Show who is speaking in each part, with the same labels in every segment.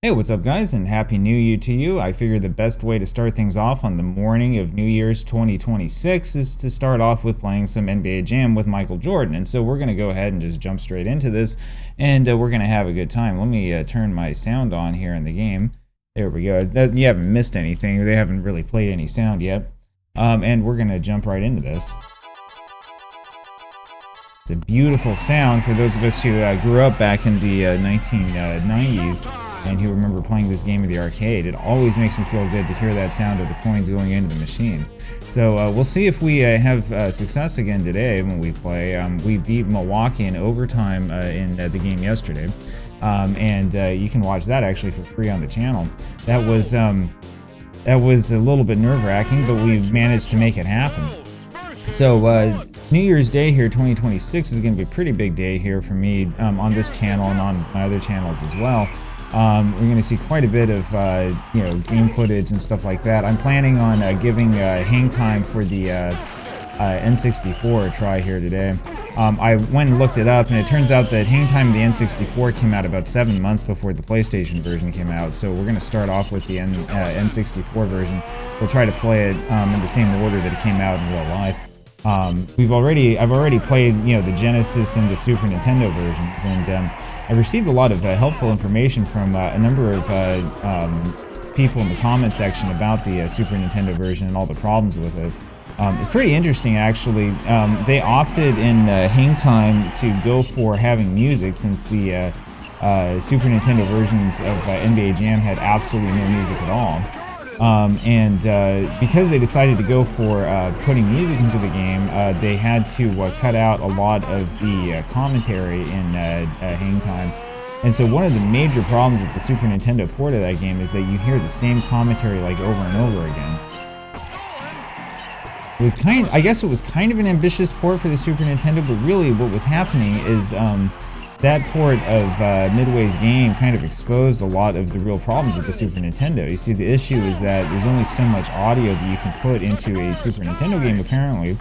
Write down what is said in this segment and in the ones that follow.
Speaker 1: Hey, what's up, guys, and Happy New Year to you. I figured the best way to start things off on the morning of New Year's 2026 is to start off with playing some NBA Jam with Michael Jordan. And so we're going to go ahead and just jump straight into this, and we're going to have a good time. Let me turn my sound on here in the game. There we go. You haven't missed anything. They haven't really played any sound yet. And we're going to jump right into this. It's a beautiful sound for those of us who grew up back in the 1990s. And who remember playing this game in the arcade. It always makes me feel good to hear that sound of the coins going into the machine. So we'll see if we have success again today when we play. We beat Milwaukee in overtime in the game yesterday. And you can watch that actually for free on the channel. That was a little bit nerve-wracking, but we managed to make it happen. So New Year's Day here, 2026, is going to be a pretty big day here for me on this channel and on my other channels as well. We're going to see quite a bit of game footage and stuff like that. I'm planning on giving hang time for the N64 a try here today. I went and looked it up, and it turns out that hang time of the N64 came out about 7 months before the PlayStation version came out. So we're going to start off with the N64 version. We'll try to play it in the same order that it came out in real life. I've already played the Genesis and the Super Nintendo versions, and I received a lot of helpful information from a number of people in the comment section about the Super Nintendo version and all the problems with it. It's pretty interesting, actually. They opted in hang time to go for having music, since the Super Nintendo versions of NBA Jam had absolutely no music at all. Because they decided to go for putting music into the game, they had to cut out a lot of the commentary in hang time. And so one of the major problems with the Super Nintendo port of that game is that you hear the same commentary like over and over again. I guess it was kind of an ambitious port for the Super Nintendo, but really what was happening is that port of Midway's game kind of exposed a lot of the real problems with the Super Nintendo. You see, the issue is that there's only so much audio that you can put into a Super Nintendo game, apparently.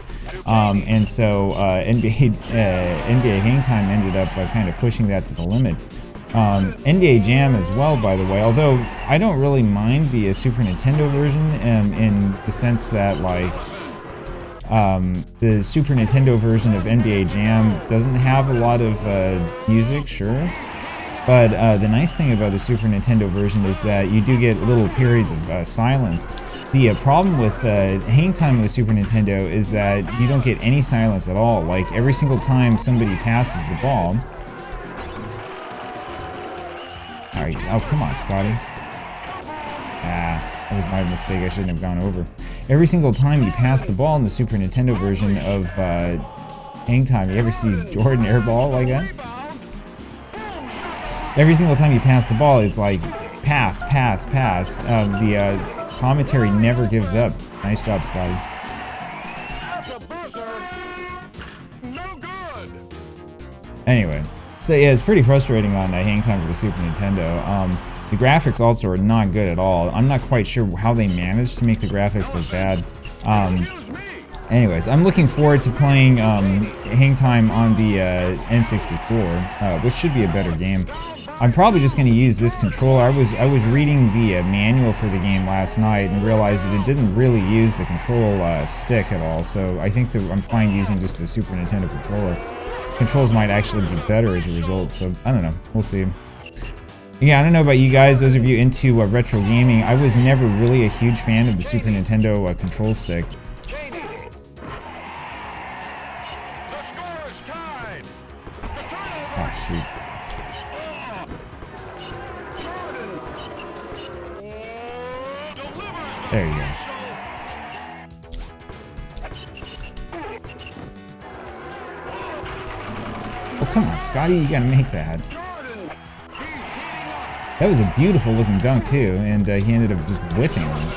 Speaker 1: And so NBA Hang Time ended up kind of pushing that to the limit. NBA Jam as well, by the way, although I don't really mind the Super Nintendo version in the sense that, like, the Super Nintendo version of NBA Jam doesn't have a lot of music, sure, but the nice thing about the Super Nintendo version is that you do get little periods of silence. The problem with hang time with the Super Nintendo is that you don't get any silence at all. Like, every single time somebody passes the ball... Alright, oh, come on, Scotty. That was my mistake. I shouldn't have gone over. Every single time you pass the ball in the Super Nintendo version of hang time, you ever see Jordan airball like that? Every single time you pass the ball, it's like pass, pass, pass. The commentary never gives up. Nice job, Scotty. Anyway, so yeah, it's pretty frustrating on hang time for the Super Nintendo. The graphics also are not good at all. I'm not quite sure how they managed to make the graphics look bad. Anyways, I'm looking forward to playing hang time on the N64, which should be a better game. I'm probably just going to use this controller. I was reading the manual for the game last night and realized that it didn't really use the control stick at all. So I think that I'm fine using just a Super Nintendo controller. Controls might actually be better as a result. So I don't know. We'll see. Yeah, I don't know about you guys, those of you into retro gaming. I was never really a huge fan of the Super Nintendo control stick. Oh, shoot. There you go. Oh, come on, Scotty, you gotta make that. That was a beautiful looking dunk too, and he ended up just whiffing on it.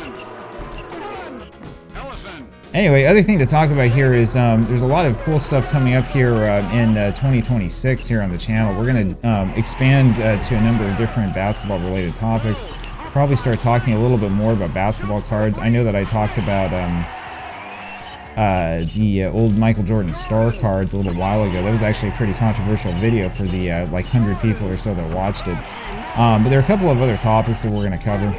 Speaker 1: Anyway, other thing to talk about here is there's a lot of cool stuff coming up here in 2026 here on the channel. We're going to expand to a number of different basketball related topics. Probably start talking a little bit more about basketball cards. I know that I talked about the old Michael Jordan star cards a little while ago. That was actually a pretty controversial video for the like 100 people or so that watched it. But there are a couple of other topics that we're going to cover.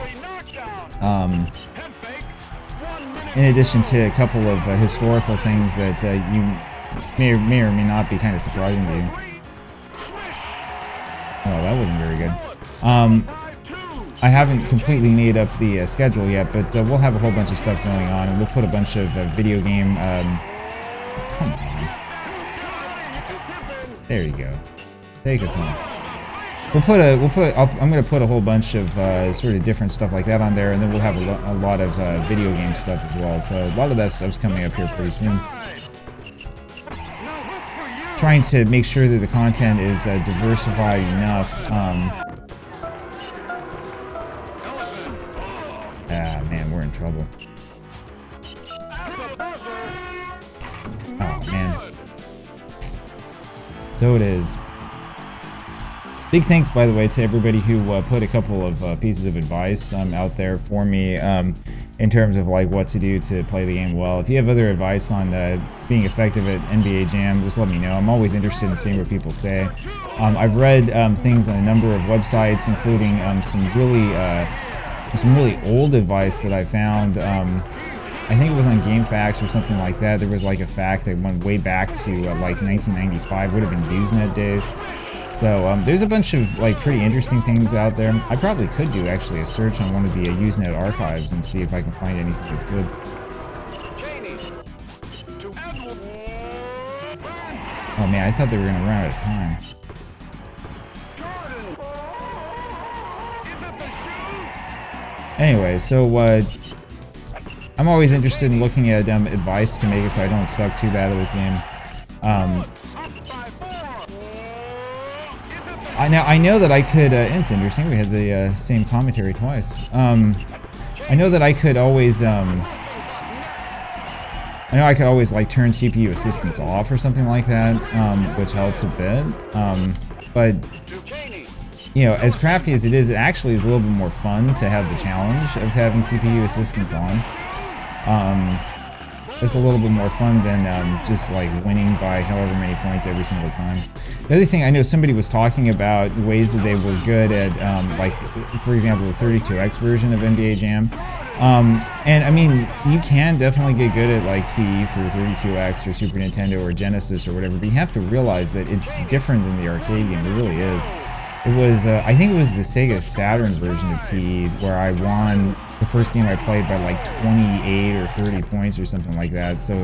Speaker 1: In addition to a couple of historical things that you may or may not be kind of surprising to you. Oh, that wasn't very good. I haven't completely made up the schedule yet, but we'll have a whole bunch of stuff going on, and we'll put a bunch of video game. Come on. There you go. Take us home. I'm gonna put a whole bunch of sort of different stuff like that on there, and then we'll have a lot of video game stuff as well. So a lot of that stuff's coming up here pretty soon. Trying to make sure that the content is diversified enough. Man, we're in trouble. Oh, man. So it is. Big thanks, by the way, to everybody who put a couple of pieces of advice out there for me in terms of like what to do to play the game well. If you have other advice on being effective at NBA Jam, just let me know. I'm always interested in seeing what people say. I've read things on a number of websites, including some really old advice that I found. I think it was on GameFAQs or something like that. There was like a fact that went way back to like 1995, would have been Usenet days. So there's a bunch of like pretty interesting things out there. I probably could do actually a search on one of the Usenet archives and see if I can find anything that's good. Oh man, I thought they were gonna run out of time. Anyway, so I'm always interested in looking at advice to make it so I don't suck too bad at this game. I know that I could. It's interesting. We had the same commentary twice. I know that I could always. I know I could always like turn CPU assistance off or something like that, which helps a bit. But you know, as crappy as it actually is a little bit more fun to have the challenge of having CPU assistance on. It's a little bit more fun than just like winning by however many points every single time. The other thing, I know somebody was talking about ways that they were good at, like, for example, the 32X version of NBA Jam. And I mean, you can definitely get good at like TE for 32X or Super Nintendo or Genesis or whatever, but you have to realize that it's different than the arcade game. It really is. It was, I think it was the Sega Saturn version of TE where I won the first game I played by like 28 or 30 points or something like that. So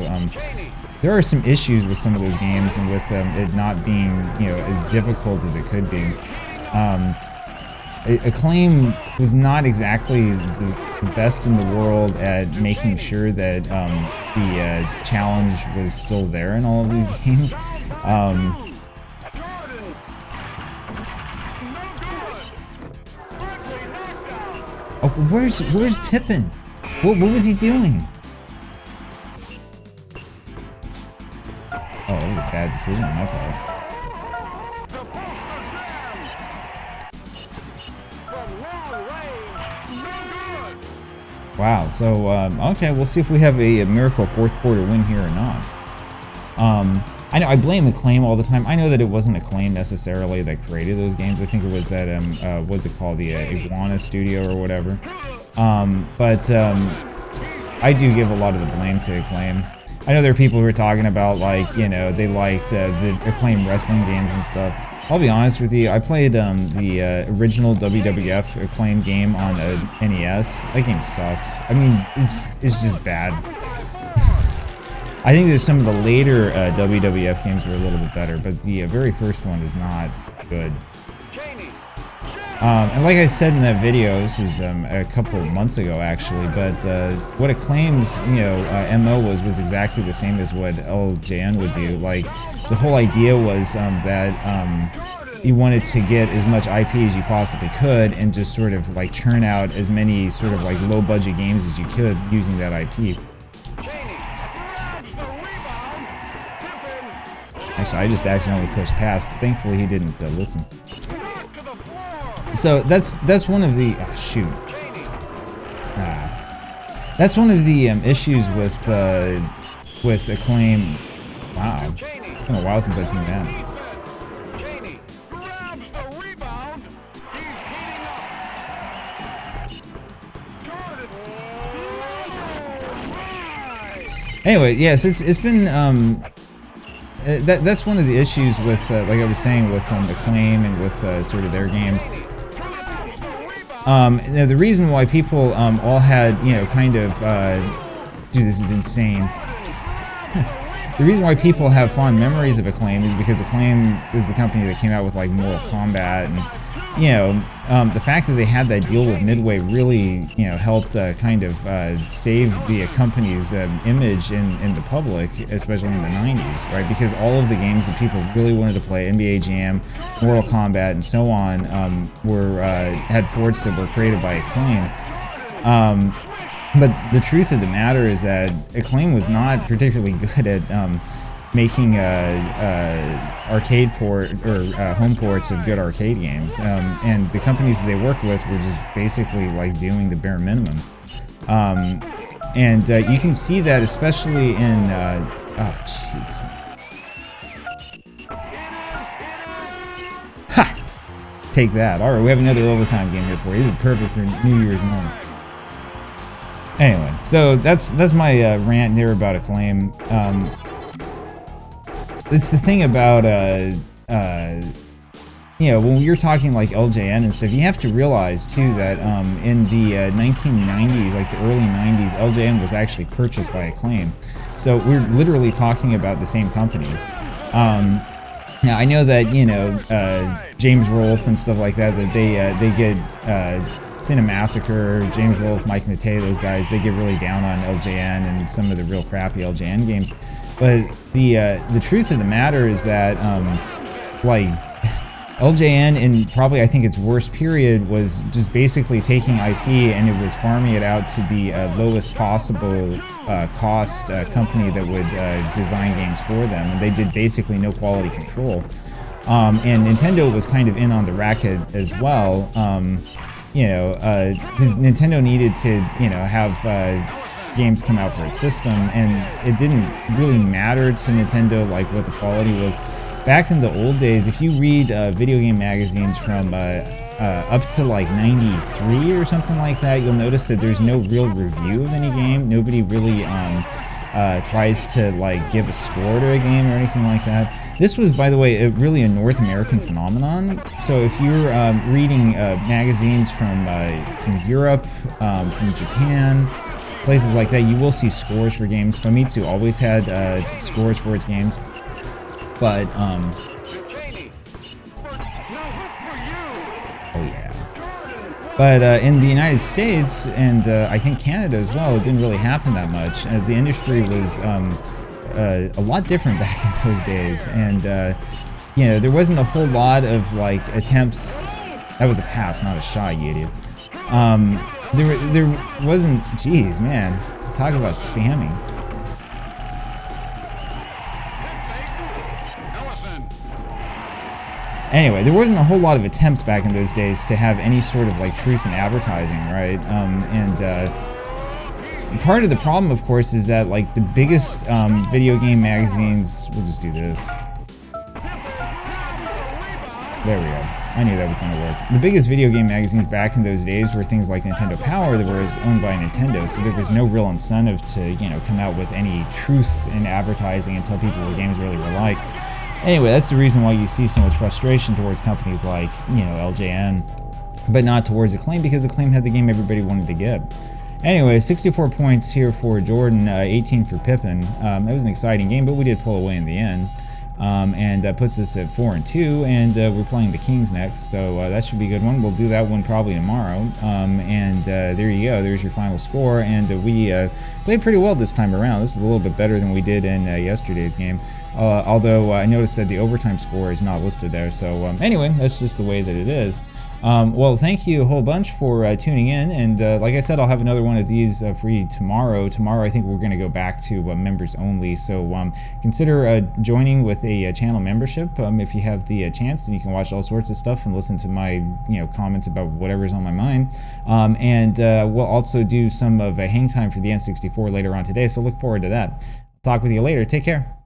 Speaker 1: there are some issues with some of those games and with it not being, you know, as difficult as it could be. Acclaim was not exactly the best in the world at making sure that the challenge was still there in all of these games. Oh, where's Pippin? What was he doing? Oh, that was a bad decision on my part. Wow. So okay, we'll see if we have a miracle fourth quarter win here or not. I know I blame Acclaim all the time. I know that it wasn't Acclaim necessarily that created those games. I think it was that what's it called, the Iguana Studio or whatever. But I do give a lot of the blame to Acclaim. I know there are people who are talking about, like, you know, they liked the Acclaim wrestling games and stuff. I'll be honest with you, I played the original WWF Acclaim game on a NES. That game sucks. I mean, it's just bad. I think that some of the later WWF games were a little bit better, but the very first one is not good. And like I said in that video, this was a couple of months ago actually, but what Acclaim's, you know, MO was exactly the same as what LJN would do. Like, the whole idea was that you wanted to get as much IP as you possibly could and just sort of like churn out as many sort of like low budget games as you could using that IP. Actually, I just accidentally pushed past. Thankfully, he didn't listen. So that's one of the that's one of the issues with with Acclaim. Wow, it's been a while since I've seen that. Anyway, yes, it's been that's one of the issues with like I was saying with Acclaim and with sort of their games. Now the reason why people all had kind of dude, this is insane. The reason why people have fond memories of Acclaim is because Acclaim is the company that came out with like Mortal Kombat, and the fact that they had that deal with Midway really helped kind of save the company's image in the public, especially in the 90s, right? Because all of the games that people really wanted to play, NBA Jam, Mortal Kombat, and so on, had ports that were created by Acclaim. But the truth of the matter is that Acclaim was not particularly good at making arcade port or home ports of good arcade games, and the companies that they worked with were just basically like doing the bare minimum. And you can see that especially in oh jeez. Ha! Take that. All right, we have another overtime game here for you. This is perfect for New Year's morning. Anyway, so that's my rant there about Acclaim. It's the thing about when you're talking like LJN and stuff, you have to realize too that in the 1990s, like the early 90s, LJN was actually purchased by Acclaim. So we're literally talking about the same company. Now I know that James Rolfe and stuff like that they get Cinemassacre, James Rolfe, Mike Matei, those guys, they get really down on LJN and some of the real crappy LJN games. But the truth of the matter is that like LJN in probably I think its worst period was just basically taking IP and it was farming it out to the lowest possible cost company that would design games for them, and they did basically no quality control. And Nintendo was kind of in on the racket as well. Because Nintendo needed to, have games come out for its system, and it didn't really matter to Nintendo like what the quality was. Back in the old days, if you read video game magazines from up to like 93 or something like that, you'll notice that there's no real review of any game. Nobody really tries to like give a score to a game or anything like that. This was, by the way, really a North American phenomenon. So if you're reading magazines from Europe, from Japan, places like that, you will see scores for games. Famitsu always had scores for its games, but oh yeah. But in the United States and I think Canada as well, it didn't really happen that much. The industry was a lot different back in those days, and there wasn't a whole lot of like attempts. That was a pass, not a shot, you idiots. There wasn't. Jeez, man, talk about spamming. Anyway, there wasn't a whole lot of attempts back in those days to have any sort of like truth in advertising, right? Part of the problem, of course, is that like the biggest video game magazines. We'll just do this. There we go. I knew that was going to work. The biggest video game magazines back in those days were things like Nintendo Power that were owned by Nintendo, so there was no real incentive to come out with any truth in advertising and tell people what games really were like. Anyway, that's the reason why you see so much frustration towards companies like LJN, but not towards Acclaim, because Acclaim had the game everybody wanted to get. Anyway, 64 points here for Jordan, 18 for Pippin. That was an exciting game, but we did pull away in the end. And that puts us at 4-2, and we're playing the Kings next, so that should be a good one. We'll do that one probably tomorrow. There you go. There's your final score, and we played pretty well this time around. This is a little bit better than we did in yesterday's game, although I noticed that the overtime score is not listed there. So anyway, that's just the way that it is. Well, thank you a whole bunch for tuning in, and like I said, I'll have another one of these for you tomorrow. Tomorrow, I think we're going to go back to members only, so consider joining with a channel membership if you have the chance, and you can watch all sorts of stuff and listen to my comments about whatever's on my mind. We'll also do some of a hang time for the N64 later on today, so look forward to that. talk with you later. Take care.